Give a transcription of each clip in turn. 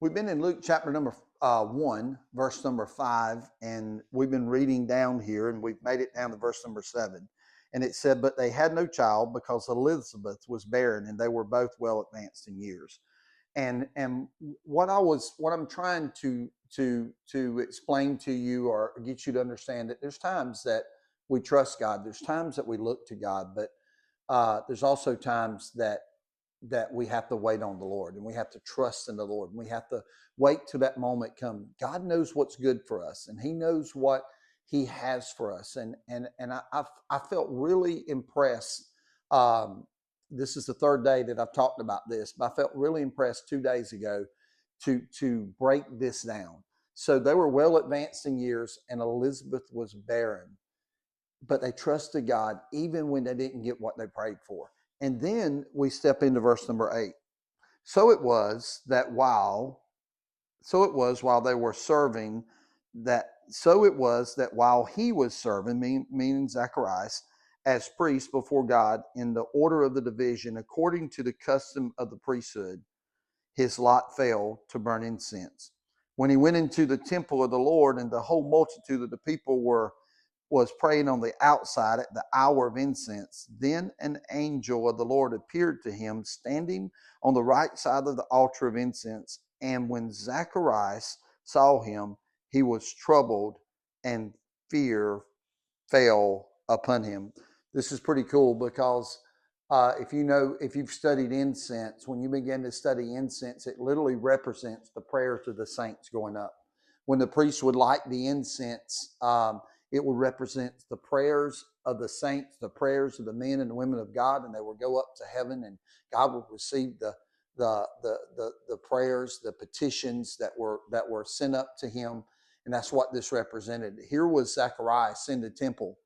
We've been in Luke chapter number 1, verse number 5, and we've been reading down here, and we've made it down to verse number 7. And it said, "But they had no child because Elizabeth was barren, and they were both well advanced in years." And what I'm trying to explain to you or get you to understand that there's times that we trust God, there's times that we look to God, but there's also times that we have to wait on the Lord, and we have to trust in the Lord, and we have to wait till that moment comes. God knows what's good for us, and He knows what He has for us. And I felt really impressed. This is the third day that I've talked about this, but I felt really impressed 2 days ago to break this down. So they were well advanced in years, and Elizabeth was barren, but they trusted God even when they didn't get what they prayed for. And then we step into verse number 8. So it was while they were serving that while he was serving, meaning Zacharias, as priest before God in the order of the division, according to the custom of the priesthood, his lot fell to burn incense. When he went into the temple of the Lord, and the whole multitude of the people was praying on the outside at the hour of incense, then an angel of the Lord appeared to him, standing on the right side of the altar of incense. And when Zacharias saw him, he was troubled, and fear fell upon him. This is pretty cool because if you've studied incense, when you begin to study incense, it literally represents the prayers of the saints going up. When the priest would light the incense, it would represent the prayers of the saints, the prayers of the men and the women of God, and they would go up to heaven, and God would receive the prayers, the petitions that were sent up to Him, and that's what this represented. Here was Zacharias in the temple,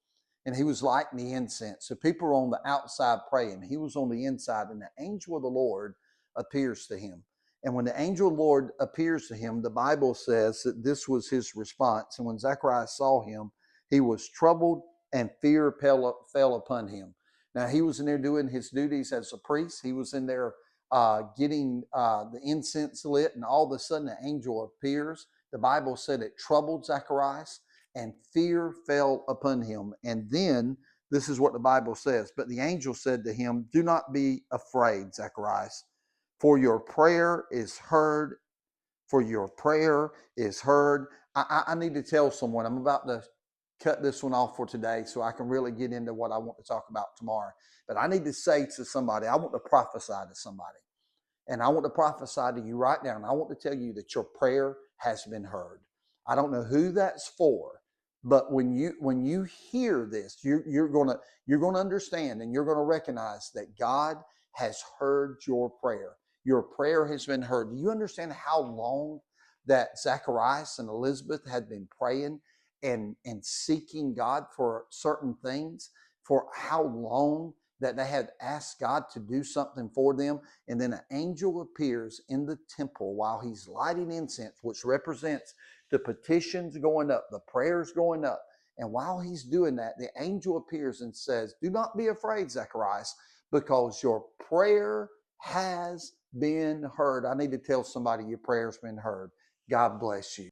and he was lighting the incense. So people were on the outside praying. He was on the inside, and the angel of the Lord appears to him. And when the angel of the Lord appears to him, the Bible says that this was his response. And when Zacharias saw him, he was troubled, and fear fell upon him. Now, he was in there doing his duties as a priest. He was in there getting the incense lit, and all of a sudden the angel appears. The Bible said it troubled Zacharias, and fear fell upon him. And then this is what the Bible says. But the angel said to him, "Do not be afraid, Zacharias, for your prayer is heard. For your prayer is heard." I need to tell someone, I'm about to cut this one off for today so I can really get into what I want to talk about tomorrow. But I need to say to somebody, I want to prophesy to somebody. And I want to prophesy to you right now. And I want to tell you that your prayer has been heard. I don't know who that's for, but when you hear this, you're gonna understand, and you're gonna recognize that God has heard your prayer. Your prayer has been heard. Do you understand how long that Zacharias and Elizabeth had been praying and seeking God for certain things? For how long that they had asked God to do something for them, and then an angel appears in the temple while he's lighting incense, which represents the petitions going up, the prayers going up. And while he's doing that, the angel appears and says, "Do not be afraid, Zacharias, because your prayer has been heard." I need to tell somebody your prayer's been heard. God bless you.